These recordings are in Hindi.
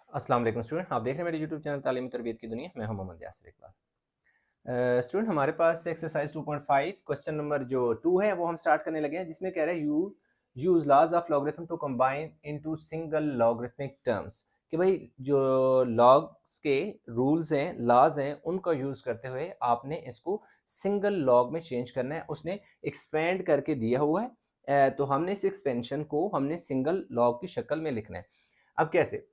अस्सलाम वालेकुम स्टूडेंट, आप देख रहे हैं मेरे यूट्यूब चैनल तालीमी तरबियत की दुनिया। मैं हूं मोहम्मद यासिर इकबाल। स्टूडेंट, हमारे पास एक्सरसाइज 2.5 क्वेश्चन नंबर जो 2 है वो हम स्टार्ट करने लगे हैं, जिसमें कह रहा है you use laws of logarithm to combine into single logarithmic terms. कि भाई जो लॉग्स के रूल्स हैं, लॉज हैं, उनका यूज़ करते हुए आपने इसको सिंगल लॉग में चेंज करना है। उसने एक्सपेंड करके दिया हुआ है। तो हमने इस एक्सपेंशन को हमने सिंगल लॉग की शक्ल में लिखना है। अब कैसे?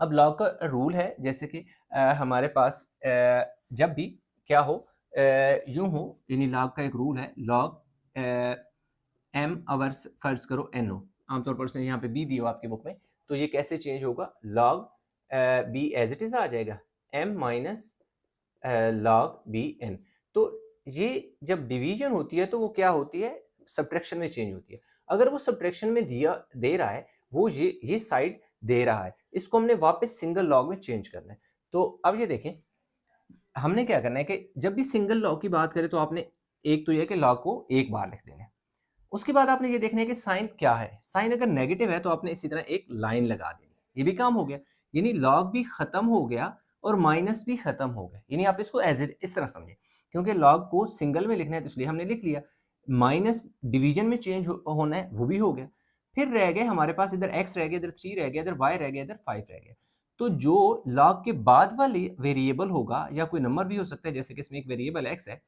अब लॉग का रूल है, जैसे कि हमारे पास जब भी क्या हो, यूं हो, यानी लॉग का एक रूल है, लॉग एम आवर्स फर्ज करो एन हो। आमतौर पर उसने यहाँ पे बी दिया हो आपकी बुक में, तो ये कैसे चेंज होगा? Log B as it is आ जाएगा, M minus log B N. तो ये जब डिवीजन होती है तो वो क्या होती है? सब्ट्रैक्शन में चेंज होती है। अगर वो सब्ट्रैक्शन में दिया दे रहा है, वो ये साइड दे रहा है, इसको हमने वापस सिंगल लॉग में चेंज करना है। तो अब ये देखें, हमने क्या करना है कि जब भी सिंगल लॉग की बात करें तो आपने एक तो ये कि लॉग को एक बार लिख देना है। उसके बाद आपने ये देखना है कि साइन क्या है। साइन अगर नेगेटिव है तो आपने इसी तरह एक लाइन लगा देनी है। ये भी काम हो गया, यानी लॉग भी खत्म हो गया और माइनस भी खत्म हो गया। यानी आप इसको एज इट इस तरह समझें, क्योंकि लॉग को सिंगल में लिखना है तो इसलिए हमने लिख लिया। माइनस डिवीजन में चेंज होना है, वो भी हो गया। फिर रह गए हमारे पास, इधर एक्स रह गया, इधर 3 रह गया, इधर वाई रह गया, इधर 5 रह गया। तो जो लॉग के बाद वाली वेरिएबल होगा, या कोई नंबर भी हो सकता है, जैसे कि इसमें एक वेरिएबल एक्स है,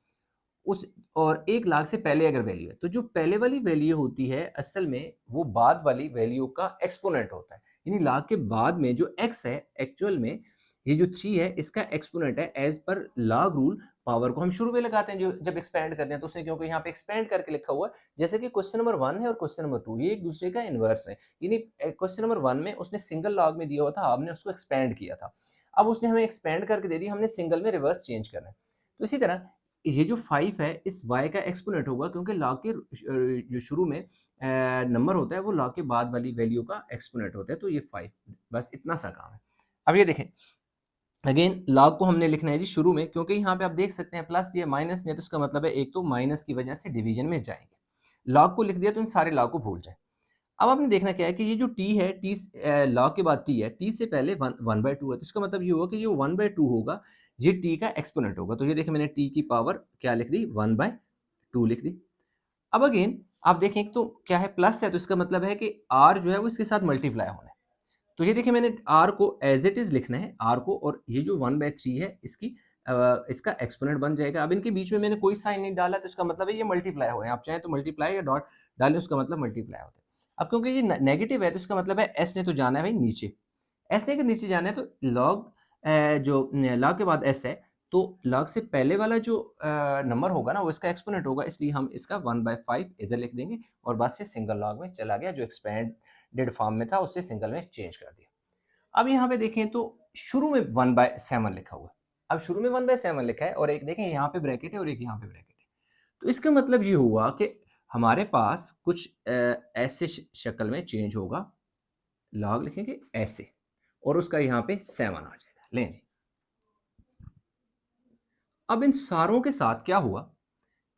उस और 1 लाख से पहले अगर वैल्यू है, तो जो पहले वाली वैल्यू होती है असल में वो बाद वाली वैल्यू का एक्सपोनेंट होता है। यानी लाख के बाद में जो x है, एक्चुअल में ये जो 3 है इसका एक्सपोनेंट है। As per log rule power को हम शुरू में लगाते हैं जो जब एक्सपेंड करते हैं, तो उसने क्योंकि यहाँ पे एक्सपेंड करके लिखा हुआ है। जैसे कि क्वेश्चन नंबर 1 है और क्वेश्चन नंबर 2 ये एक दूसरे का इन्वर्स है। यानी क्वेश्चन नंबर 1 में उसने सिंगल लॉग में दिया हुआ था, हमने उसको एक्सपेंड किया था। अब उसने हमें एक्सपेंड करके दे दिया, हमने सिंगल में रिवर्स चेंज करना है। तो इसी तरह ये जो 5 है इस y का एक्सपोनेंट होगा, क्योंकि लॉग के जो शुरू में नंबर होता है वो लॉग के बाद वाली वैल्यू का एक्सपोनेंट होता है, तो ये 5। बस इतना सा काम है। अब ये देखें, अगेन लॉग को हमने लिखना है जी शुरू में, क्योंकि यहाँ पे आप देख सकते हैं प्लस भी है माइनस भी है, तो इसका मतलब है एक तो माइनस की वजह से डिवीजन में जाएंगे। लॉग को लिख दिया तो इन सारे लॉग को भूल जाए। अब आपने देखना क्या है कि ये जो t है, t लॉग के बाद t है, t से पहले 1/2 है, तो इसका मतलब ये होगा कि जो 1/2 होगा ये t का एक्सपोनेंट होगा। तो ये देखिए मैंने t की पावर क्या लिख दी, 1/2 लिख दी। अब अगेन आप देखें तो क्या है, प्लस है, तो इसका मतलब है कि r जो है वो इसके साथ मल्टीप्लाई होना है। तो ये देखिए मैंने r को एज इट इज लिखना है, r को, और ये जो 1/3 है इसका एक्सपोनेंट बन जाएगा। अब इनके बीच में मैंने कोई साइन नहीं डाला, तो इसका मतलब है ये मल्टीप्लाई हो रहे हैं। आप चाहें तो मल्टीप्लाई या डॉट डालें, उसका मतलब मल्टीप्लाई होता है। अब क्योंकि ये नेगेटिव है तो इसका मतलब है s ने तो जाना है भाई नीचे। s ने अगर नीचे जाना है तो लॉग जो लॉग के बाद s है, तो लॉग से पहले वाला जो नंबर होगा ना वो इसका एक्सपोनेंट होगा, इसलिए हम इसका 1/5 इधर लिख देंगे और बस ये सिंगल लॉग में चला गया। जो एक्सपेंडेड फॉर्म में था उससे सिंगल में चेंज कर दिया। अब यहाँ पे देखें तो शुरू में 1/7 लिखा हुआ है। अब शुरू में 1/7 लिखा है और एक देखें यहाँ पे ब्रैकेट है और एक यहाँ पे ब्रैकेट है। तो इसका मतलब ये हुआ कि हमारे पास कुछ ऐसे शक्ल में चेंज होगा। लॉग लिखेंगे ऐसे और उसका यहाँ पे 7 आ जाएगा। लें जी, अब इन सारों के साथ क्या हुआ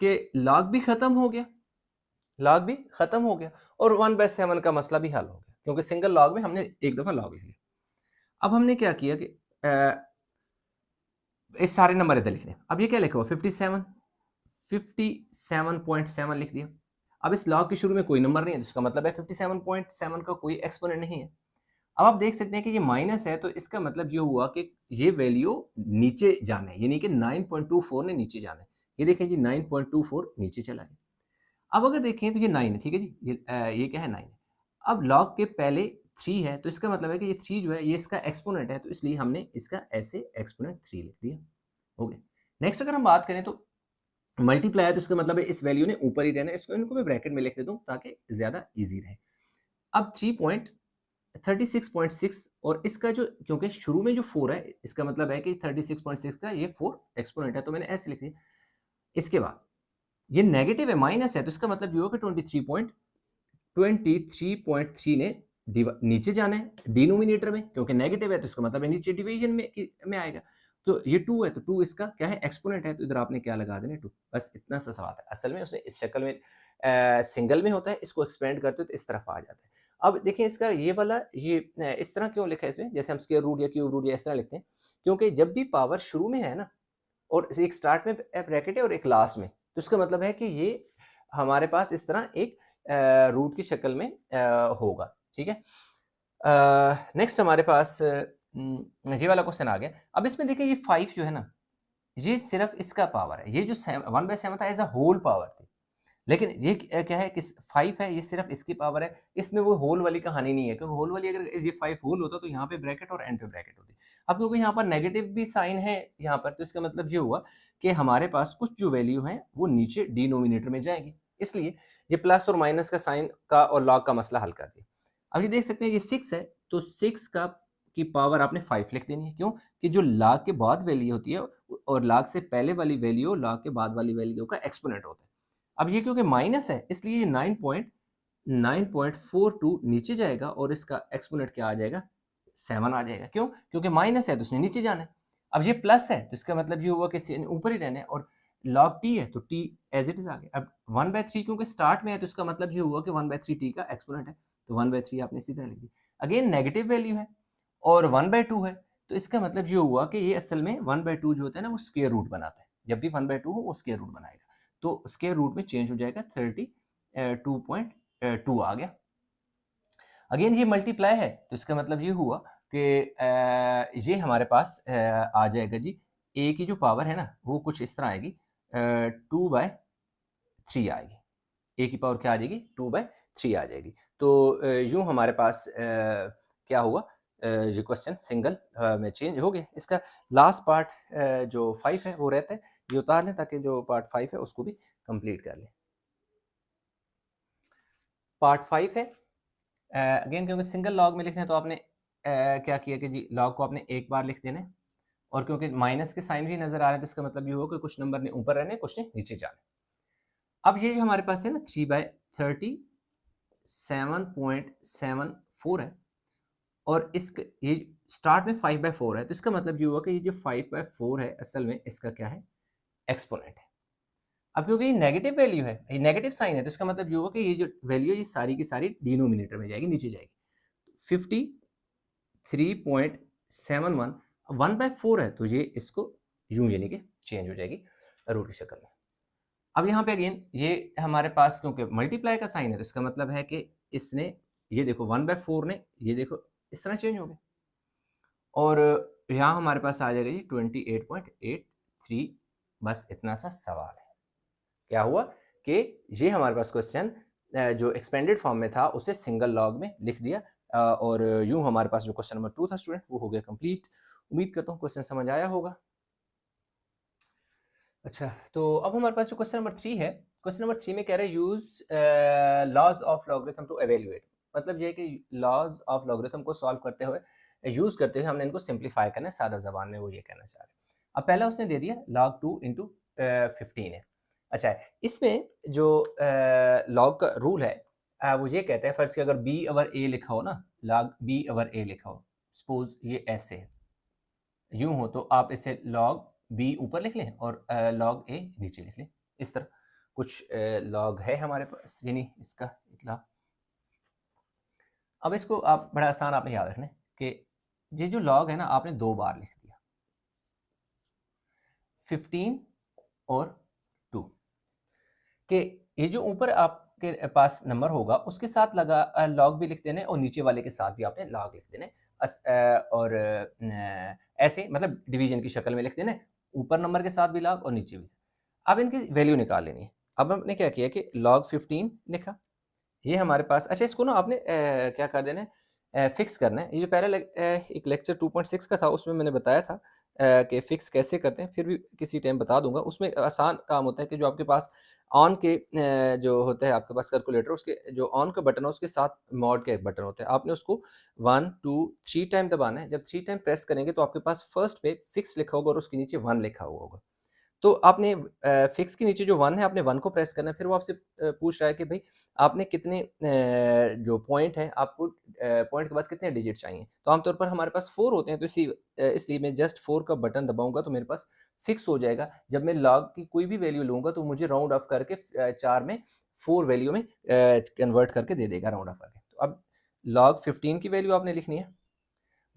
कि लॉग भी खत्म हो गया, लॉग भी खत्म हो गया और 1/7 का मसला भी हल हो गया, क्योंकि सिंगल लॉग में हमने एक दफा लॉग लिख लिया। अब हमने क्या किया कि ये सारे नंबर इधर लिख दिए। अब ये क्या लिखा हुआ, 57, 57.7 लिख दिया। अब इस लॉग के शुरू में कोई नंबर नहीं है, तो इसका मतलब है 57.7 का कोई एक्सपोनेंट नहीं है। अब आप देख सकते हैं कि ये माइनस है, तो इसका मतलब ये हुआ कि ये वैल्यू नीचे जाना है, यानी कि 9.24 ने नीचे जाना है। ये देखें जी, 9.24 नीचे चला गया। अब अगर देखें तो ये 9 है, ठीक है जी, ये क्या है, 9 है। अब लॉग के पहले 3 है, तो इसका मतलब है कि ये 3 जो है ये इसका एक्सपोनेंट है, तो इसलिए हमने इसका ऐसे एक्सपोनेंट 3 लिख दिया। हो गया। नेक्स्ट अगर हम बात करें तो मल्टीप्लाई है, तो इसका मतलब है इस वैल्यू ने ऊपर ही रहना है। इसको इनको मैं ब्रैकेट में लिख देता हूँ ताकि ज़्यादा ईज़ी रहे। अब 3.36.6 और इसका जो, क्योंकि शुरू में जो 4 है इसका मतलब है कि 36.6 का ये 4 एक्सपोनेंट है, तो मैंने ऐसे लिख दिया। इसके बाद ये नेगेटिव है, माइनस है, तो इसका मतलब ये होगा कि 23.3 ने नीचे जाना है डिनोमिनेटर में, क्योंकि नेगेटिव है तो इसका मतलब है नीचे डिवीजन में आएगा। तो ये 2 है, तो 2 इसका क्या है, एक्सपोनेंट है, तो इधर आपने क्या लगा देना, 2। बस इतना सा सवाल है। असल में उसने इस शक्ल में सिंगल में होता है, इसको एक्सपेंड करते हो तो इस तरफ आ जाता है। अब देखिए इसका ये वाला ये इस तरह क्यों लिखा है इसमें, जैसे हम स्क्वायर रूट या क्यूब रूट या इस तरह लिखते हैं, क्योंकि जब भी पावर शुरू में है ना और एक स्टार्ट में ब्रैकेट है और एक लास्ट में, तो इसका मतलब है कि ये हमारे पास इस तरह एक रूट की शक्ल में होगा, ठीक है। नेक्स्ट हमारे पास ये वाला क्वेश्चन आ गया। अब इसमें देखिए ये 5 जो है ना, ये सिर्फ इसका पावर है, ये जो 1/7 था एज अ होल पावर थी, लेकिन ये क्या है कि 5 है, ये सिर्फ इसकी पावर है, इसमें वो होल वाली कहानी नहीं है, क्योंकि होल वाली अगर ये 5 होल होता तो यहाँ पे ब्रैकेट और एंड पे ब्रैकेट होती। अब क्योंकि यहाँ पर नेगेटिव भी साइन है यहाँ पर, तो इसका मतलब ये हुआ कि हमारे पास कुछ जो वैल्यू है वो नीचे डिनोमिनेटर में जाएगी, इसलिए ये प्लस और माइनस का साइन का और लॉग का मसला हल कर दिया। अब ये देख सकते हैं ये 6 है, तो 6 का की पावर आपने 5 लिख देनी है, क्यों कि जो लॉग के बाद वैल्यू होती है और लॉग से पहले वाली वैल्यू लॉग के बाद वाली वैल्यू का एक्सपोनेंट होता है। अब ये क्योंकि माइनस है इसलिए ये 9.942 नीचे जाएगा और इसका एक्सपोनेंट क्या आ जाएगा, 7 आ जाएगा। क्यों? क्योंकि माइनस है तो उसने नीचे जाना है। अब ये प्लस है तो इसका मतलब ये हुआ कि ऊपर ही रहना है, और log t है तो t एज इट इज आ गया। अब 1/3 क्योंकि स्टार्ट में है तो इसका मतलब ये हुआ कि 1/3 t का एक्सपोनेंट है, तो 1/3 आपने इसी तरह लिख दी। अगेन नेगेटिव वैल्यू है और 1/2 है, तो इसका मतलब ये हुआ कि ये असल में 1/2 जो होता है ना वो स्क्वायर रूट बनाता है। जब भी 1/2 हो वो स्क्वायर रूट बनाएगा, तो स्क्वायर रूट में चेंज हो जाएगा, 32.2 आ गया। अगेन ये मल्टीप्लाई है तो इसका मतलब ये हुआ कि ये हमारे पास आ जाएगा जी, ए की जो पावर है ना वो कुछ इस तरह आएगी, 2/3 आएगी। ए की पावर क्या आ जाएगी, 2/3 आ जाएगी। तो यूं हमारे पास क्या हुआ, ये क्वेश्चन सिंगल में चेंज हो गया। इसका लास्ट पार्ट जो 5 है वो रहता है, ये उतार लें ताकि जो पार्ट 5 है उसको भी कंप्लीट कर लें। पार्ट 5 है अगेन, क्योंकि सिंगल लॉग में लिखना है तो आपने क्या किया कि जी लॉग को आपने एक बार लिख देना है, और क्योंकि माइनस के साइन भी नजर आ रहे हैं तो इसका मतलब ये होगा कि कुछ नंबर ने ऊपर रहने कुछ ने नीचे जाना। अब ये जो हमारे पास है ना 3/30 7.74 है, और इस ये स्टार्ट में 5/4 है, तो इसका मतलब ये हुआ कि ये जो 5/4 है असल में इसका क्या है, एक्सपोनेंट है। अब क्योंकि ये नेगेटिव वैल्यू है, ये नेगेटिव साइन है, तो इसका मतलब ये होगा कि ये जो वैल्यू है ये सारी की सारी डिनोमिनेटर में जाएगी, नीचे जाएगी। 53.71 1/4 है तो ये इसको यूं यानी कि चेंज हो जाएगी रूट की शक्ल में। अब यहाँ पे अगेन ये हमारे पास क्योंकि मल्टीप्लाई का साइन है तो इसका मतलब है कि इसने ये देखो 1/4 ने ये देखो इस तरह चेंज हो गया, और यहाँ हमारे पास आ जाएगा जी 28.83। बस इतना सा सवाल है। क्या हुआ कि ये हमारे पास क्वेश्चन जो एक्सपेंडेड फॉर्म में था उसे सिंगल लॉग में लिख दिया, और यूं हमारे पास जो क्वेश्चन नंबर 2 था स्टूडेंट वो हो गया कंप्लीट। उम्मीद करता हूँ क्वेश्चन समझ आया होगा। अच्छा, तो अब हमारे पास जो क्वेश्चन नंबर 3 है, क्वेश्चन नंबर 3 में कह रहा है use laws of logarithm to evaluate. मतलब ये है कि लॉज ऑफ लॉगरिथम को सॉल्व करते हुए यूज करते हुए हमने इनको सिंप्लीफाई करना है, सादा जबान में वो ये कहना चाह रहे हैं। अब पहला उसने दे दिया log 2 इंटू 15 है। अच्छा, इसमें जो लॉग का रूल है वो ये कहता है, फर्स्ट अगर b ओवर a लिखा हो ना, log b ओवर a लिखा हो, सपोज ये ऐसे है, यूं हो तो आप इसे log b ऊपर लिख लें और log a नीचे लिख लें। इस तरह कुछ log है हमारे पास, यानी इसका इतना। अब इसको आप बड़ा आसान आपने याद रखना है कि ये जो log है ना आपने 2 बार लिख दिया, 15 और 2, कि ये जो ऊपर आपके पास नंबर होगा उसके साथ लगा लॉग भी लिख देना है और नीचे वाले के साथ भी आपने लॉग लिख देना है। और ऐसे मतलब डिवीजन की शक्ल में लिख देना है, ऊपर नंबर के साथ भी लॉग और नीचे भी। अब इनकी वैल्यू निकाल लेनी है। अब हमने क्या किया कि log 15 लिखा, ये हमारे पास। अच्छा, इसको ना आपने क्या कर देना है, फिक्स करना है। ये जो पहले एक लेक्चर 2.6 का था उसमें मैंने बताया था कि फिक्स कैसे करते हैं, फिर भी किसी टाइम बता दूंगा। उसमें आसान काम होता है कि जो आपके पास ऑन के जो होता है आपके पास कैलकुलेटर, उसके जो ऑन का बटन है उसके साथ मॉड का एक बटन होता है, आपने उसको 1 2 3 टाइम दबाना है। जब 3 टाइम प्रेस करेंगे तो आपके पास फर्स्ट पे फिक्स लिखा होगा और उसके नीचे 1 लिखा हुआ होगा। तो आपने फिक्स के नीचे जो 1 है आपने 1 को प्रेस करना है, फिर वो आपसे पूछ रहा है कि भाई आपने कितने जो पॉइंट है आपको पॉइंट के बाद कितने डिजिट चाहिए। तो आमतौर पर हमारे पास 4 होते हैं, तो इसलिए मैं जस्ट 4 का बटन दबाऊंगा तो मेरे पास फिक्स हो जाएगा। जब मैं लॉग की कोई भी वैल्यू लूंगा तो मुझे राउंड ऑफ करके 4 में 4 वैल्यू में कन्वर्ट करके दे देगा राउंड ऑफ करके। तो अब log 15 की वैल्यू आपने लिखनी है,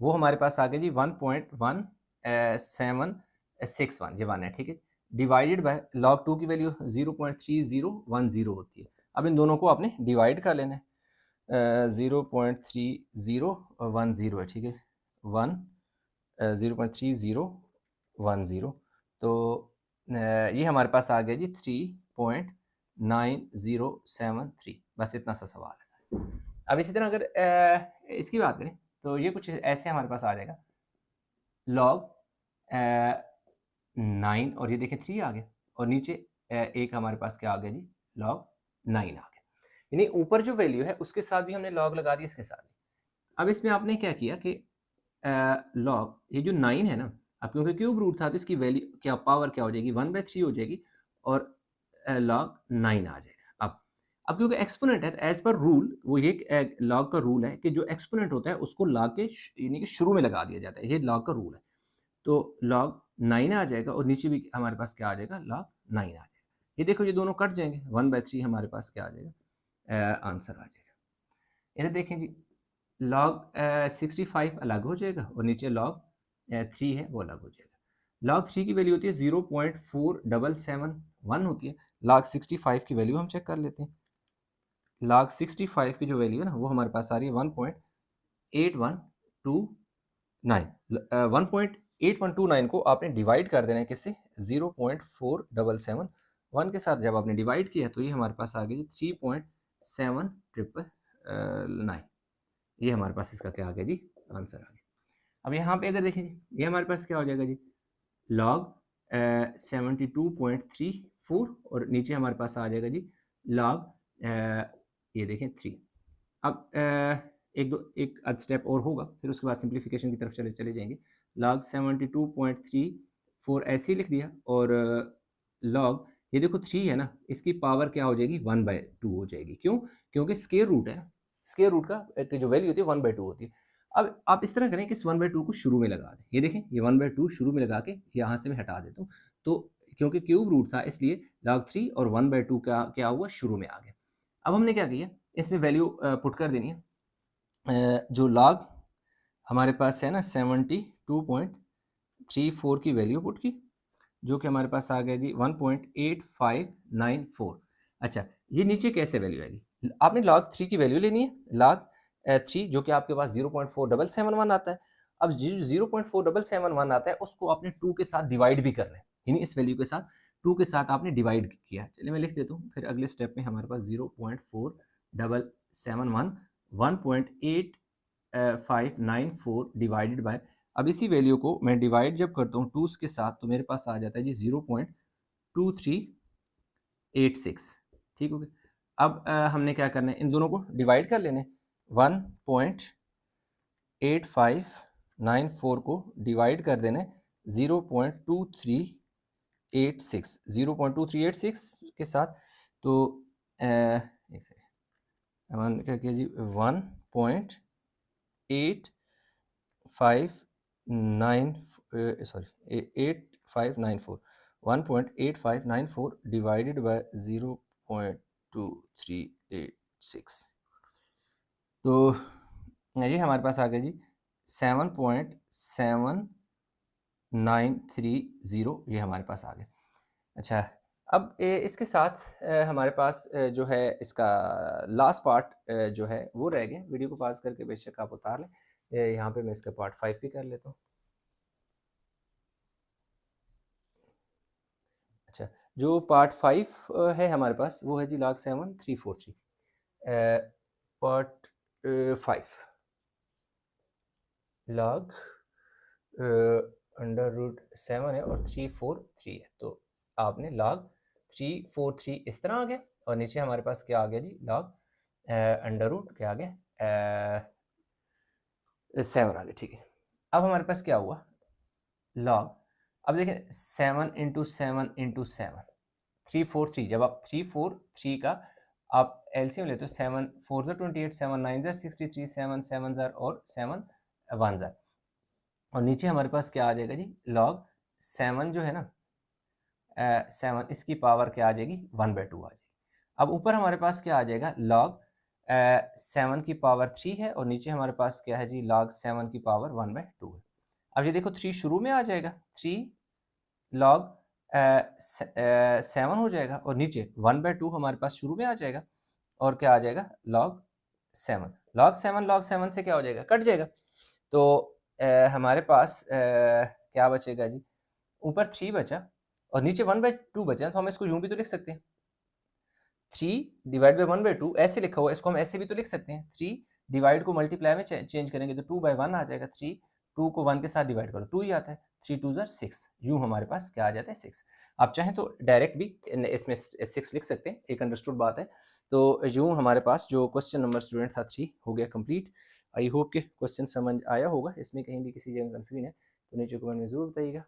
वो हमारे पास आ गया जी 1.1761, ये 1 है, ठीक है, डिवाइडेड बाय log 2 की वैल्यू 0.3010 होती है। अब इन दोनों को आपने डिवाइड कर लेना है, 0.3010 है, ठीक है, 0.3010, तो ये हमारे पास आ गया जी 3.9073, बस इतना सा सवाल है। अब इसी तरह अगर इसकी बात करें तो ये कुछ ऐसे हमारे पास आ जाएगा, लॉग 9 और ये देखें 3 आ गया, और नीचे एक हमारे पास क्या आ गया जी, लॉग 9 आ गया, यानी ऊपर जो वैल्यू है उसके साथ भी हमने लॉग लगा दिया, इसके साथ भी। अब इसमें आपने क्या किया कि लॉग ये जो 9 है ना, अब क्योंकि क्यूब रूट था तो इसकी वैल्यू क्या, पावर क्या हो जाएगी, 1/3 हो जाएगी, और लॉग 9 आ जाएगा। अब क्योंकि एक्सपोनेंट है, एज पर रूल वो ये लॉग का रूल है कि जो एक्सपोनेंट होता है उसको लॉग के यानी कि शुरू में लगा दिया जाता है, ये लॉग का रूल है। तो लॉग 9 आ जाएगा और नीचे भी हमारे पास क्या आ जाएगा, लॉग 9 आ जाएगा। ये देखो ये दोनों कट जाएंगे, 1/3 हमारे पास क्या आ जाएगा, आंसर आ जाएगा। इधर देखें जी, लॉग 65 अलग हो जाएगा और नीचे लॉग 3 है वो अलग हो जाएगा। लॉग 3 की वैल्यू होती है 0.4771 होती है। लॉग 65 की वैल्यू हम चेक कर लेते हैं। लॉग 65 की जो वैल्यू है ना वो हमारे पास आ रही है 1.8129। 1.8129 को आपने डिवाइड कर देना है किससे, 0.4771 के साथ। जब आपने डिवाइड किया तो ये हमारे पास आ गई 3.79, ये हमारे पास इसका क्या आ गया जी, आंसर आ गया। अब यहाँ पे इधर देखें जी, ये हमारे पास क्या हो जाएगा जी, लॉग 72.34 और नीचे हमारे पास आ जाएगा जी लॉग ये देखें 3। अब एक आध स्टेप और होगा, फिर उसके बाद सिंप्लीफिकेशन की तरफ चले जाएंगे। लॉग 72.34 ऐसे ही लिख दिया, और लॉग ये देखो 3 है ना, इसकी पावर क्या हो जाएगी, 1/2 हो जाएगी। क्यों, क्योंकि स्क्वायर रूट है, स्क्वायर रूट का जो वैल्यू होती है 1/2 होती है। अब आप इस तरह करें कि इस 1/2 को शुरू में लगा दें, ये देखें ये 1/2 शुरू में लगा के यहाँ से मैं हटा देता हूँ, तो क्योंकि क्यूब रूट था इसलिए लॉग 3 और 1/2 का क्या हुआ, शुरू में आ गया। अब हमने क्या किया, इसमें वैल्यू पुट कर देनी है, जो लॉग हमारे पास है ना 72.34 की वैल्यू पुट की, जो कि हमारे पास आ गया जी 1.8594। अच्छा, ये नीचे कैसे वैल्यू आएगी, आपने log 3 की वैल्यू लेनी है, log 3 जो कि आपके पास 0.4771 आता है। अब 0.4771 आता है उसको आपने 2 के साथ डिवाइड भी करना है, यानी इस वैल्यू के साथ 2 के साथ आपने डिवाइड किया। चलिए मैं लिख देता हूँ, फिर अगले स्टेप में हमारे पास 0.4771 1.8594 डिवाइडेड बाय, अब इसी वैल्यू को मैं डिवाइड जब करता हूँ 2 के साथ तो मेरे पास आ जाता है जी 0.2386, ठीक हो गया। अब हमने क्या करना है, इन दोनों को डिवाइड कर लेने, 1.8594 को डिवाइड कर देना 0.2386 के साथ, तो एक सेकेंड, हमने क्या किया जी 1.8594 डिवाइडेड बाय 0.2386, तो ये हमारे पास आ गया जी 7.7930, ये हमारे पास आ गया। अच्छा, अब इसके साथ हमारे पास जो है इसका लास्ट पार्ट जो है वो रह गया। वीडियो को पॉज करके बेशक आप उतार लें, यहाँ पे मैं इसका पार्ट 5 भी कर लेता हूँ। अच्छा, जो पार्ट 5 है हमारे पास वो है जी log 7343, पार्ट 5 log √7 है और 343 है, तो आपने log 343 इस तरह आ गया, और नीचे हमारे पास क्या आ गया जी, log क्या आ गया 7 आ गया, ठीक है। अब हमारे पास क्या हुआ, log, अब देखें 7 × 7 × 7 343, जब आप 343 का आप एलसीएम लेते हो, 7 4 28, 7 9 63, 7 7 और 7 1 और नीचे हमारे पास क्या आ जाएगा जी, log 7 जो है ना 7, इसकी पावर क्या आ जाएगी, 1/2 आ जाएगी। अब ऊपर हमारे पास क्या आ जाएगा, log 7 की पावर 3 है और नीचे हमारे पास क्या है जी, log 7 की पावर 1/2 है। अब ये देखो 3 शुरू में आ जाएगा, 3 log 7 हो जाएगा और नीचे 1/2 हमारे पास शुरू में आ जाएगा और क्या आ जाएगा, log 7। log 7 से क्या हो जाएगा, कट जाएगा। तो हमारे पास क्या बचेगा जी, ऊपर 3 बचा और नीचे 1/2 बचा, तो हम इसको यूं भी तो लिख सकते हैं, 3 डिवाइड बाई 1/2 ऐसे लिखा हुआ है, इसको हम ऐसे भी तो लिख सकते हैं। 3 डिवाइड को मल्टीप्लाई में चेंज करेंगे तो 2/1 आ जाएगा। 3 2 को 1 के साथ डिवाइड करो 2 ही आता है, 3 2 ज़ार 6, यूं हमारे पास क्या आ जाता है, 6। आप चाहें तो डायरेक्ट भी इसमें 6 लिख सकते हैं, एक अंडरस्टूड बात है। तो यूं हमारे पास जो क्वेश्चन नंबर स्टूडेंट था 3 हो गया कंप्लीट। आई होप कि क्वेश्चन समझ आया होगा, इसमें कहीं भी किसी जगह कंफ्यूजन है तो नीचे कमेंट में ज़रूर बताइएगा।